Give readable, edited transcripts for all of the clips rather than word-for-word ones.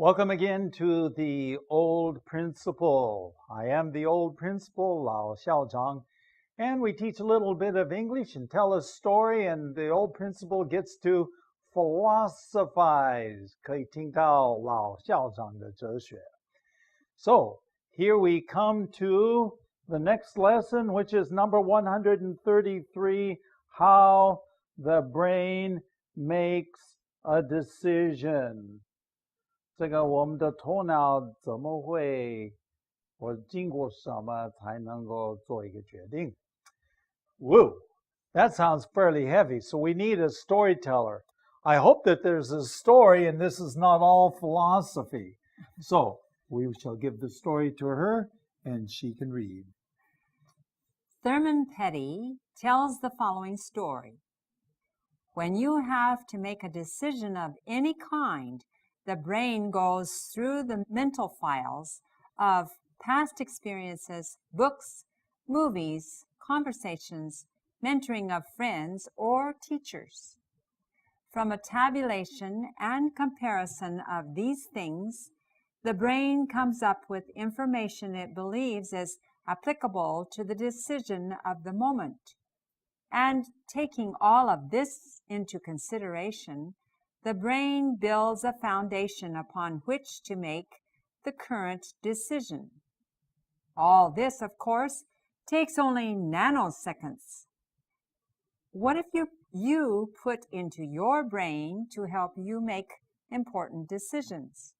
Welcome again to the Old Principal. I am the Old Principal, Lao Xiaozhang, and we teach a little bit of English and tell a story, and the Old Principal gets to philosophize. 可以听到老校长的哲学. So, here we come to the next lesson, which is number 133, how the brain makes a decision. 这个我们的头脑怎么会，或经过什么才能够做一个决定？ Woo, that sounds fairly heavy. So we need a storyteller. I hope that there's a story and this is not all philosophy. So we shall give the story to her and she can read. Thurman Petty tells the following story. When you have to make a decision of any kind, the brain goes through the mental files of past experiences, books, movies, conversations, mentoring of friends or teachers. From a tabulation and comparison of these things, the brain comes up with information it believes is applicable to the decision of the moment. And taking all of this into consideration, the brain builds a foundation upon which to make the current decision. All this, of course, takes only nanoseconds. What if you put into your brain to help you make important decisions?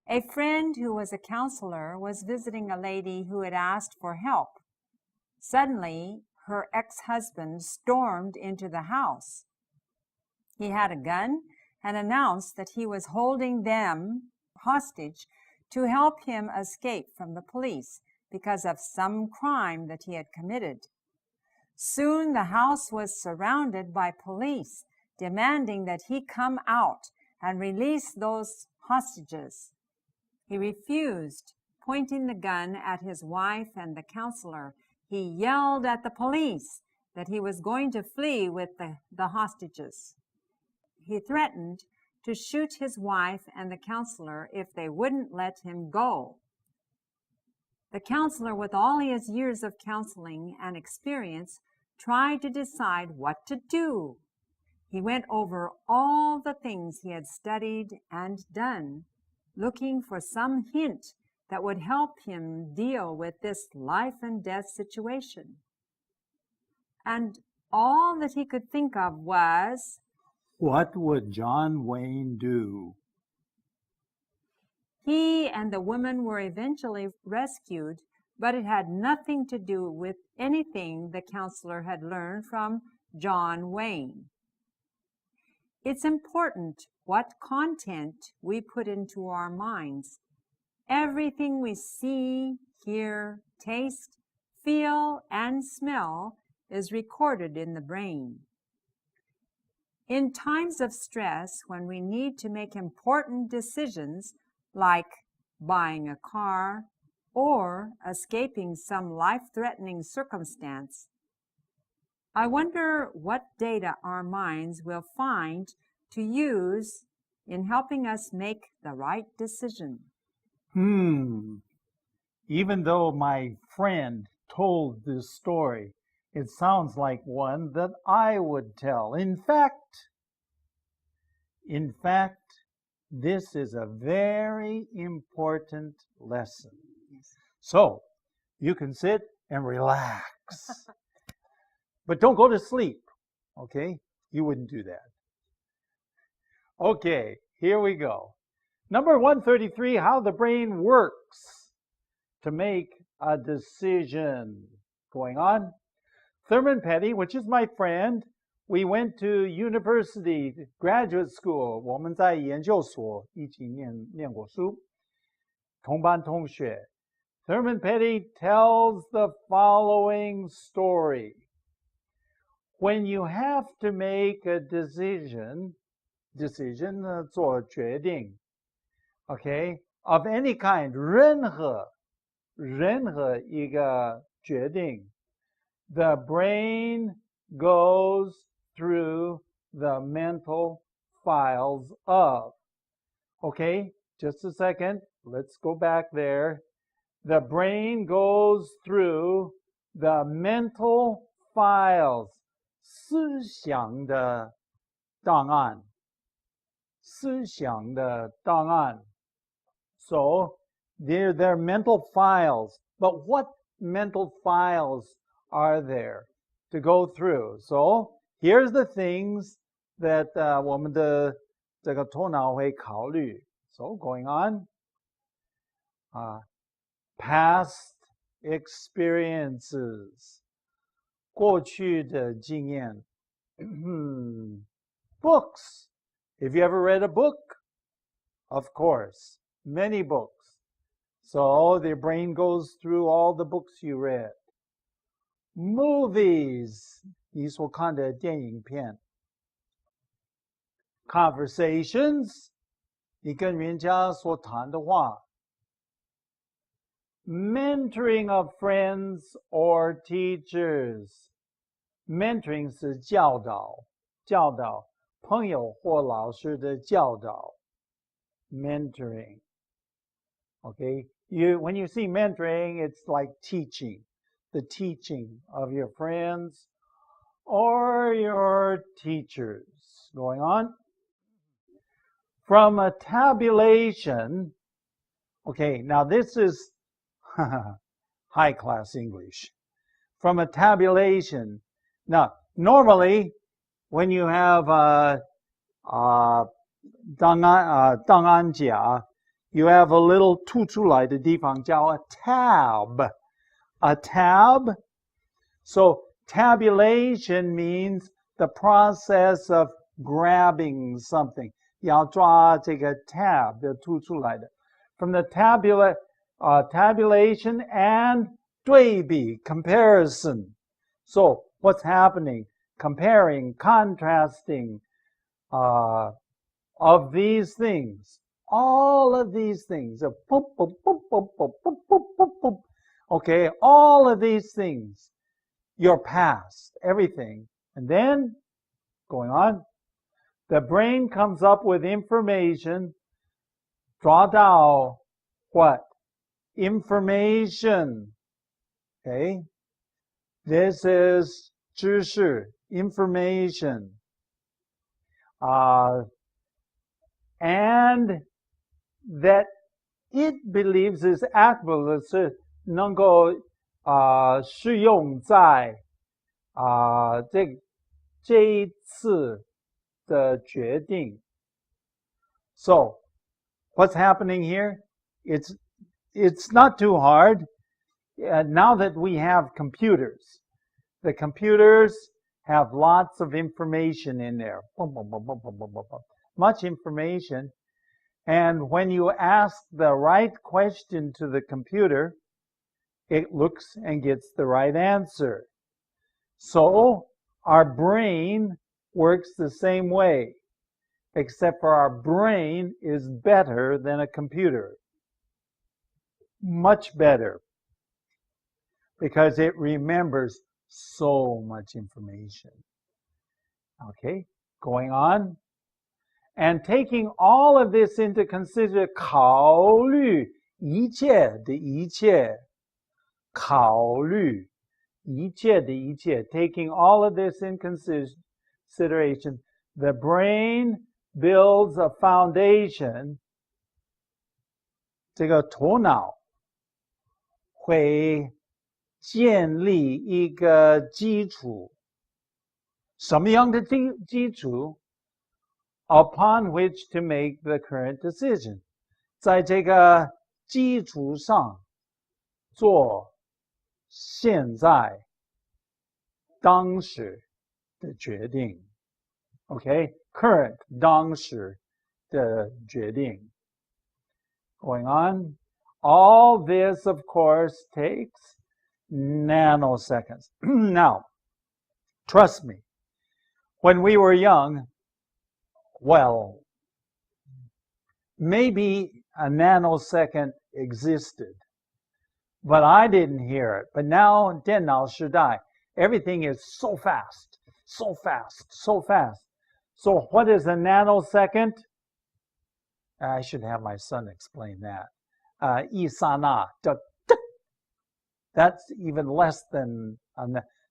A friend who was a counselor was visiting a lady who had asked for help. Suddenly, her ex-husband stormed into the house. He had a gun and announced that he was holding them hostage to help him escape from the police because of some crime that he had committed. Soon the house was surrounded by police, demanding that he come out and release those hostages. He refused, pointing the gun at his wife and the counselor. He yelled at the police that he was going to flee with the hostages. He threatened to shoot his wife and the counselor if they wouldn't let him go. The counselor, with all his years of counseling and experience, tried to decide what to do. He went over all the things he had studied and done, looking for some hint that would help him deal with this life and death situation. And all that he could think of was, what would John Wayne do? He and the woman were eventually rescued, but it had nothing to do with anything the counselor had learned from John Wayne. It's important what content we put into our minds. Everything we see, hear, taste, feel, and smell is recorded in the brain. In times of stress, when we need to make important decisions, like buying a car or escaping some life-threatening circumstance, I wonder what data our minds will find to use in helping us make the right decision. Even though my friend told this story, it sounds like one that I would tell. In fact, this is a very important lesson. So, you can sit and relax. But don't go to sleep, okay? You wouldn't do that. Okay, here we go. Number 133, how the brain works to make a decision. Going on. Thurman Petty, which is my friend, we went to university, graduate school. 我们在研究所一起念过书。同班同学。Thurman Petty tells the following story. When you have to make a decision 做决定 okay, of any kind, 任何一个决定 the brain goes through the mental files of Okay, just a second. Let's go back there. The brain goes through the mental files, 思想的档案，思想的档案。So they're mental files. But what mental files are there to go through? So here's the things that 我们的这个头脑会考虑. So going on, past experiences, 过去的经验. Books. Have you ever read a book? Of course, many books. So the brain goes through all the books you read. Movies. 你所看的电影片. Conversations. 你跟人家所谈的话. Mentoring of friends or teachers. Mentoring 是教导，教导朋友或老师的教导。Mentoring. Okay, when you see mentoring, it's like teaching, the teaching of your friends or your teachers. Going on. From a tabulation. Okay, now this is high class English. From a tabulation. Now, normally, when you have 档案夹, you have a little 凸出来的地方叫 a tab. A tab. So tabulation means the process of grabbing something. 要抓这个 tab 的凸出来的. From the tabulation and 对比 comparison. So what's happening? Comparing, contrasting of these things. All of these things. Okay, all of these things. Your past, everything. And then, going on, the brain comes up with information. 抓到 what? Information. Okay? This is 知识, information. And that it believes is applicable 是能够适用在这一次的决定. So, what's happening here? It's not too hard. Now that we have computers, the computers have lots of information in there. Much information. And when you ask the right question to the computer, it looks and gets the right answer. So our brain works the same way, except for our brain is better than a computer. Much better. Because it remembers so much information. Okay, going on. And taking all of this into consideration, 考虑一切的一切，考虑一切的一切, taking all of this in consideration, the brain builds a foundation. 这个头脑会建立一个基础。什么样的基础？Upon which to make the current decision. 在这个基础上做现在当时的决定. Okay? Current 当时的决定. Going on. All this, of course, takes nanoseconds. Now, trust me, when we were young, well, maybe a nanosecond existed, but I didn't hear it. But now, 电脑时代, everything is so fast, so fast, so fast. So what is a nanosecond? I should have my son explain that. 一刹那, that's even less than,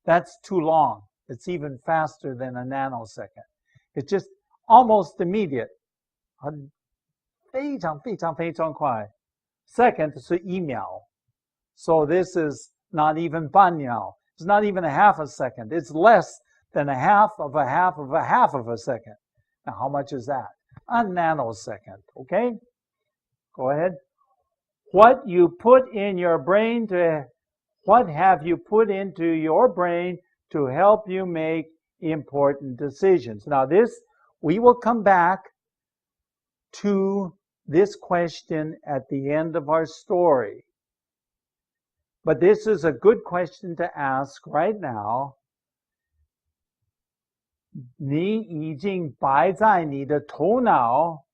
that's too long. It's even faster than a nanosecond. It's just almost immediate. 非常非常非常快. Second 是一秒. So this is not even 半秒. It's not even a half a second. It's less than a half of a half of a half of a second. Now, how much is that? A nanosecond, okay? Go ahead. What you put in your brain what have you put into your brain to help you make important decisions? Now this, we will come back to this question at the end of our story. But this is a good question to ask right now. 你已经摆在你的头脑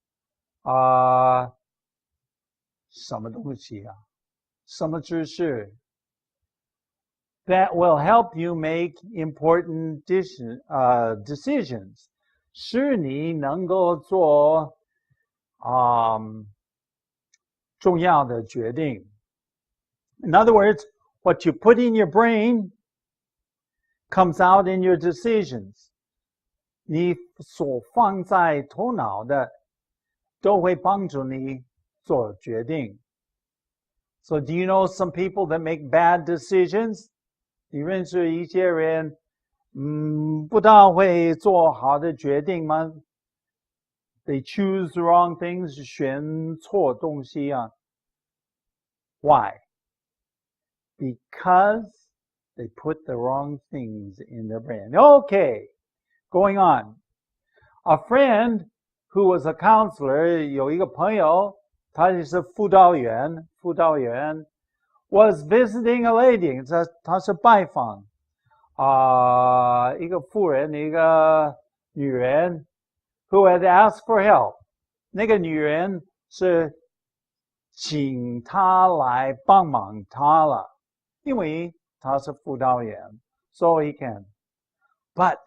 什么东西啊？什么知识 that will help you make important decisions. 使你能够做重要的决定. In other words, what you put in your brain comes out in your decisions. 你所放在头脑的都会帮助你做决定. So do you know some people that make bad decisions? 你认识一些人不大会做好的决定吗？ They choose the wrong things, 选错东西啊. Why? Because they put the wrong things in their brain. Okay, going on. A friend who was a counselor, 有一个朋友，他是辅导员 was visiting a lady, 他是拜访一个妇人，一个女人 who had asked for help. 那个女人是请他来帮忙他了，因为他是辅导员 so he can. But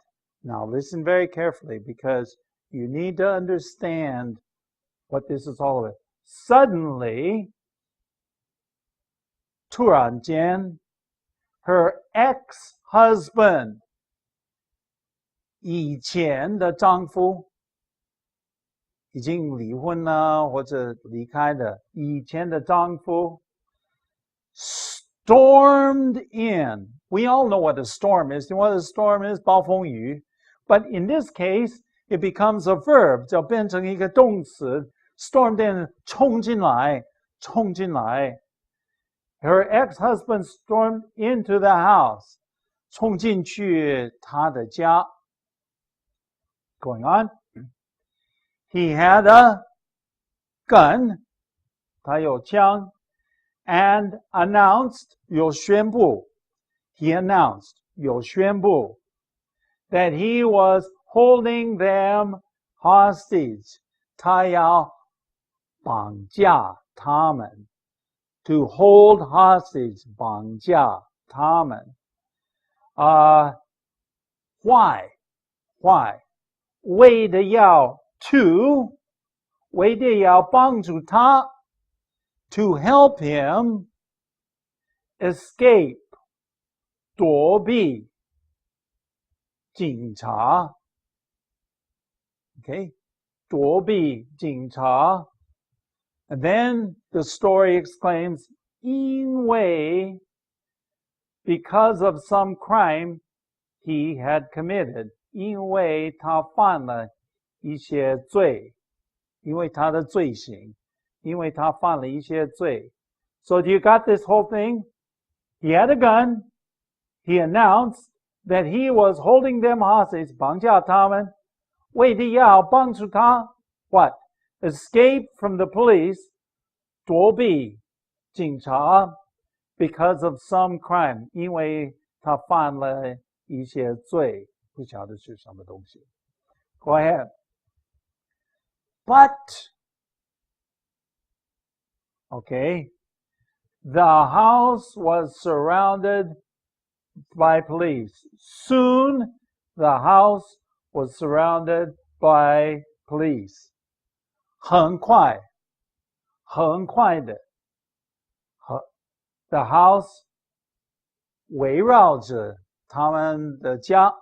now listen very carefully because you need to understand what this is all about. Suddenly, 突然间 her ex-husband, 以前的丈夫，已经离婚了或者离开的以前的丈夫 stormed in. We all know what a storm is. You know what a storm is? 暴风雨. But in this case, it becomes a verb. 就变成一个动词 stormed in, 冲进来 Her ex-husband stormed into the house. 冲进去他的家 Going on. He had a gun, 他有枪 and announced, 有宣布 he announced, 有宣布 that he was holding them hostage. 他要绑架他们 to hold hostage, 绑架他们 Why? 为的要 to 为的要帮助他 to help him escape 躲避警察 Okay, 躲避警察 And then the story exclaims 因为 because of some crime he had committed 因为他犯了一些罪，因为他的罪行，因为他犯了一些罪。So do you got this whole thing? He had a gun. He announced that he was holding them hostage, 绑架他们，为的要帮助他 what? Escape from the police, 躲避警察 because of some crime, 因为他犯了一些罪，不晓得是什么东西。Go ahead. But, okay, the house was surrounded by police. Soon, the house was surrounded by police. 很快的，the house 围绕着他们的家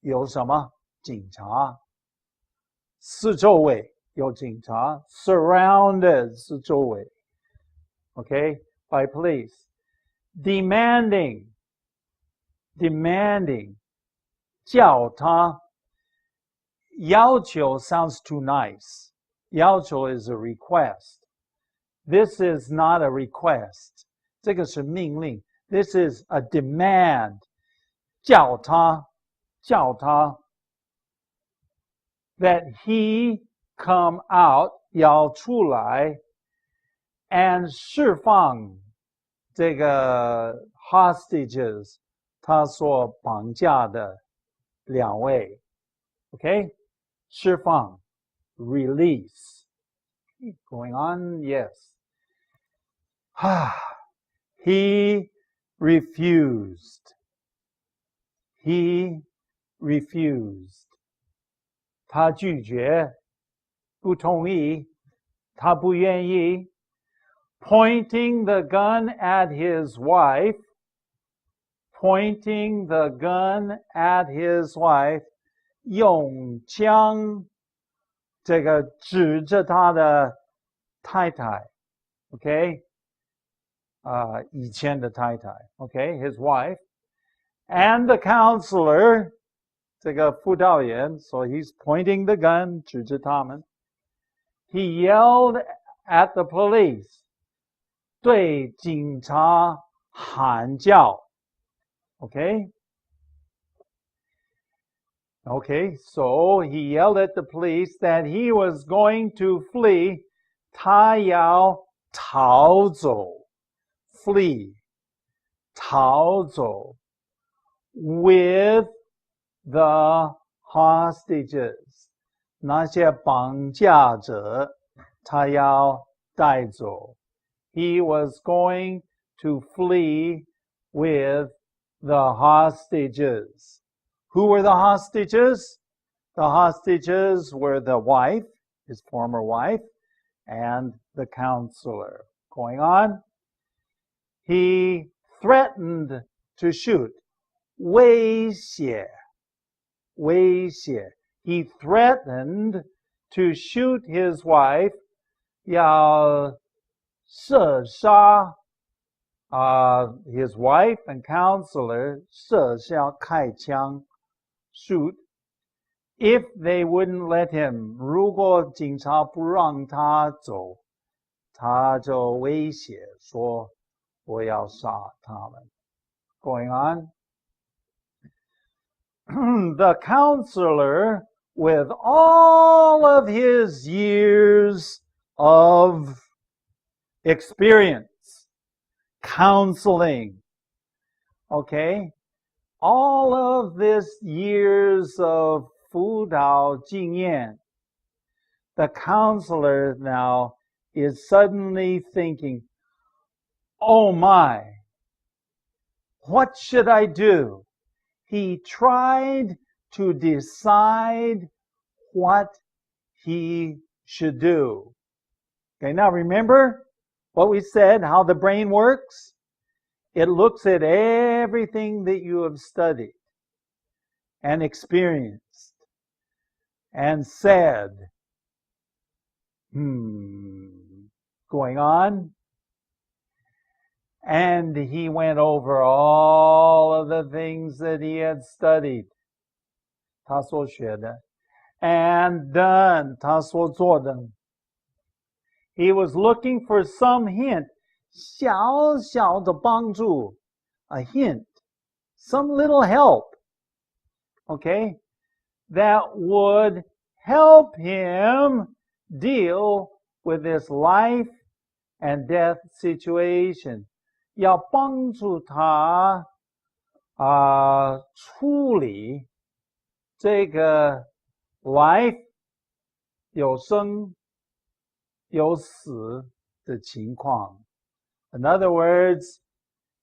有什么？警察，四周围有警察 ，surrounded 是周围 ，OK by police， demanding 叫他，要求 sounds too nice， 要求 is a request， this is not a request， 这个是命令 ，this is a demand， 叫他。that he come out 要出来 and 释放这个 hostages 他所绑架的两位 OK 释放 release going on yes he refused 他拒绝，不同意，他不愿意。Pointing the gun at his wife, 用枪这个指着他的太太 ，OK， 以前的太太 ，OK，his wife and the counselor。这个辅导员 so he's pointing the gun 指着他们 he yelled at the police 对警察喊叫 okay so he yelled at the police that he was going to flee 他要逃走 flee 逃走 with the hostages 那些绑架者他要带走 he was going to flee with the hostages who were the hostages? The hostages were the wife, his former wife, and the counselor. Going on, he threatened to shoot 威胁 He threatened to shoot his wife 要射杀 his wife and counselor 射杀开枪 shoot if they wouldn't let him 如果警察不让他走他就威胁说我要杀他们 Going on the counselor, with all of his years of experience, counseling, okay, all of this years of 辅导经验, the counselor now is suddenly thinking, oh my, what should I do? He tried to decide what he should do. Okay, now remember what we said, how the brain works? It looks at everything that you have studied and experienced and said, going on. And he went over all of the things that he had studied, 他所学的, and done, 他所做的. He was looking for some hint, 小小的帮助, a hint, some little help, okay, that would help him deal with this life and death situation. 要帮助他处理这个 life 有生有死的情况 In other words,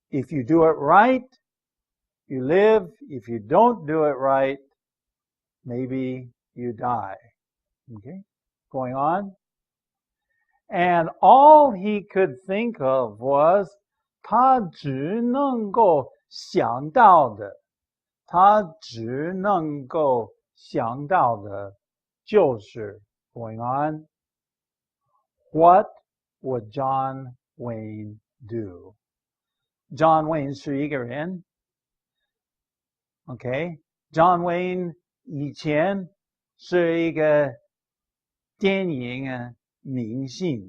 if you do it right, you live. If you don't do it right, maybe you die. Okay? Going on. And all he could think of was 他只能够想到的，他只能够想到的就是 going on. What would John Wayne do? John Wayne 是一个人 ，OK? John Wayne 以前是一个电影明星，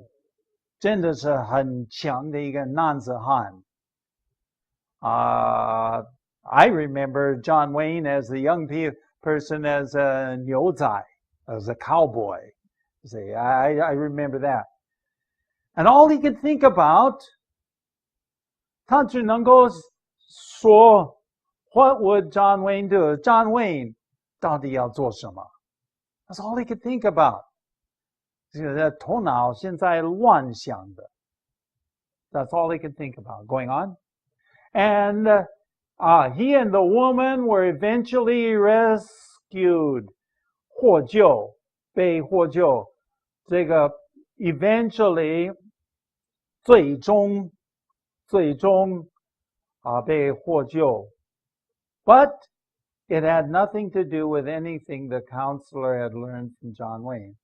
真的是很强的一个男子汉。I remember John Wayne as a young person as a 牛仔, as a cowboy. See, I remember that. And all he could think about, 他只能够说 what would John Wayne do? John Wayne 到底要做什么? That's all he could think about. 这个头脑现在乱想的。That's all he could think about. Going on. And he and the woman were eventually rescued. 获救，被获救。这个 eventually 最终被获救。But it had nothing to do with anything the counselor had learned from John Wayne.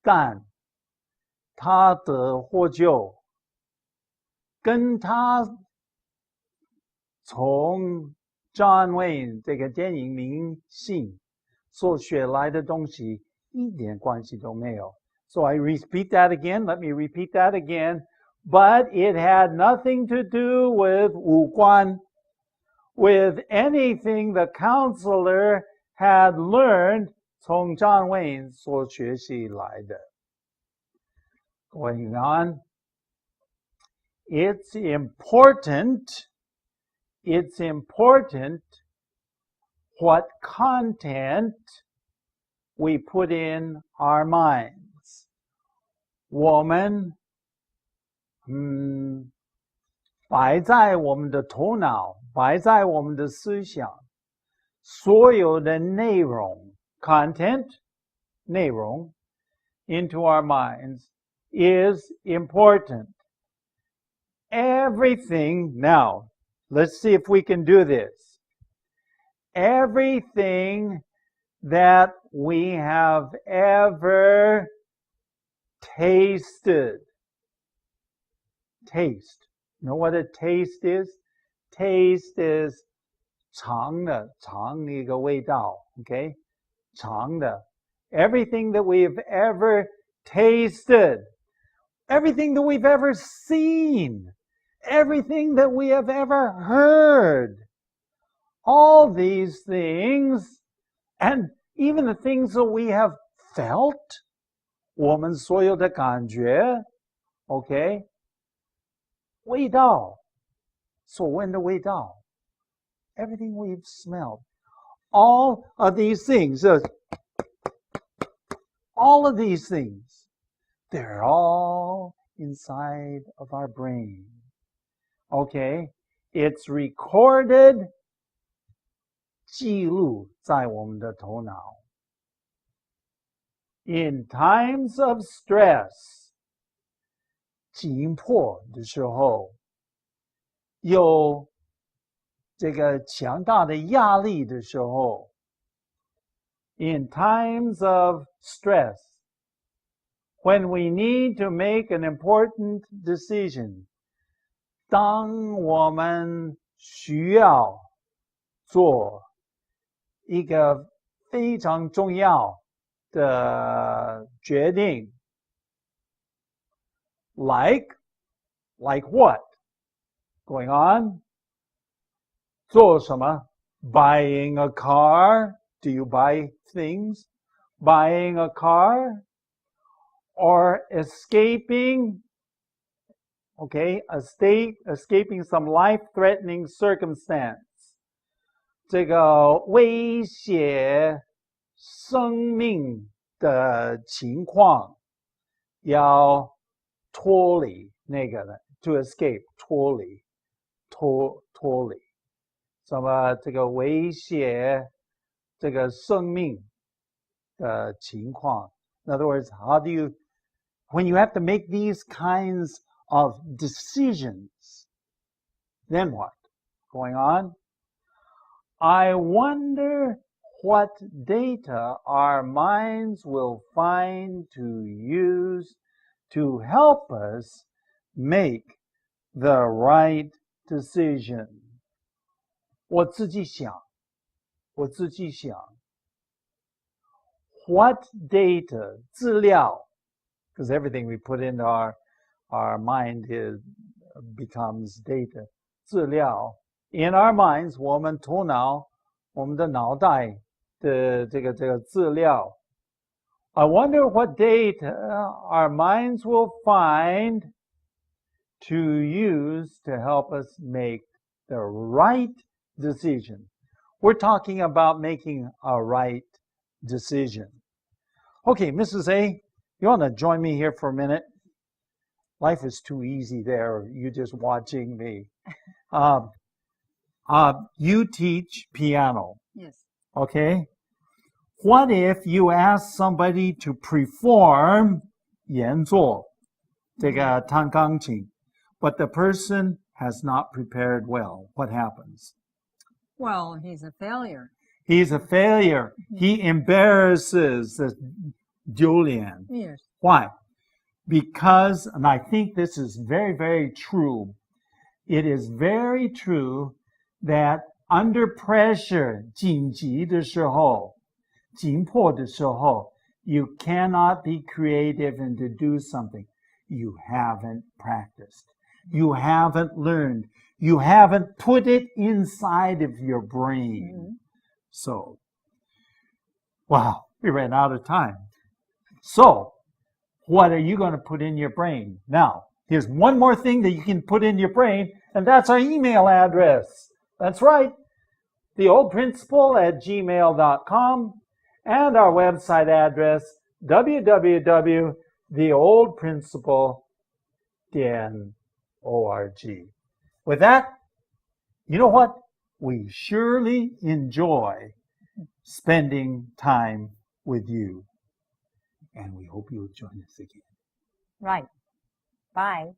但他的获救跟他从 John Wayne 这个电影明星所学来的东西一点关系都没有。So I repeat that again. Let me repeat that again. But it had nothing to do with 无关 with anything the counselor had learned 从 John Wayne 所学习来的。Going on. It's important what content we put in our minds. 我们摆在我们的头脑，摆在我们的思想，所有的内容 content 内容 into our minds is important. Everything, now, let's see if we can do this. Everything that we have ever tasted. Taste. You know what a taste is? Taste is 尝的一个味道 okay? 尝的 Everything that we've ever tasted. Everything that we've ever seen. Everything that we have ever heard. All these things, and even the things that we have felt, 我们所有的感觉 okay? 味道所闻的味道 everything we've smelled, all of these things, they're all inside of our brain. Okay? It's recorded 记录在我们的头脑 In times of stress, 紧迫的时候，有这个强大的压力的时候 In times of stress, when we need to make an important decision, 当我们需要做一个非常重要的决定 Like what? Going on? 做什么 Buying a car? Do you buy things? Buying a car? Or escaping? Okay, escaping some life-threatening circumstance. 这个威胁生命的情况要脱离那个的 to escape 脱离什么这个威胁这个生命的情况 In other words, how do you when you have to make these kinds of decisions, then what? Going on. I wonder what data our minds will find to use to help us make the right decision. 我自己想 what data 资料 because everything we put into our mind becomes data 资料 in our minds 我们头脑我们的脑袋的这个资料 I wonder what data our minds will find to use to help us make the right decision. We're talking about making a right decision. Okay, Mrs. A, you want to join me here for a minute? Life is too easy there, you just watching me. You teach piano. Yes. Okay? What if you ask somebody to perform 演奏这个弹钢琴 but the person has not prepared well? What happens? Well, he's a failure. He's a failure. He embarrasses the Julian. Yes. Why? Because, and I think this is very, very true, it is very true that under pressure, 紧急的时候 紧迫的时候 you cannot be creative and to do something. You haven't practiced. You haven't learned. You haven't put it inside of your brain. Mm-hmm. So, wow, we ran out of time. So, what are you going to put in your brain? Now, here's one more thing that you can put in your brain, and that's our email address. That's right, theoldprinciple@gmail.com, and our website address, www.theoldprinciple.org. With that, you know what? We surely enjoy spending time with you. And we hope you'll join us again. Right. Bye.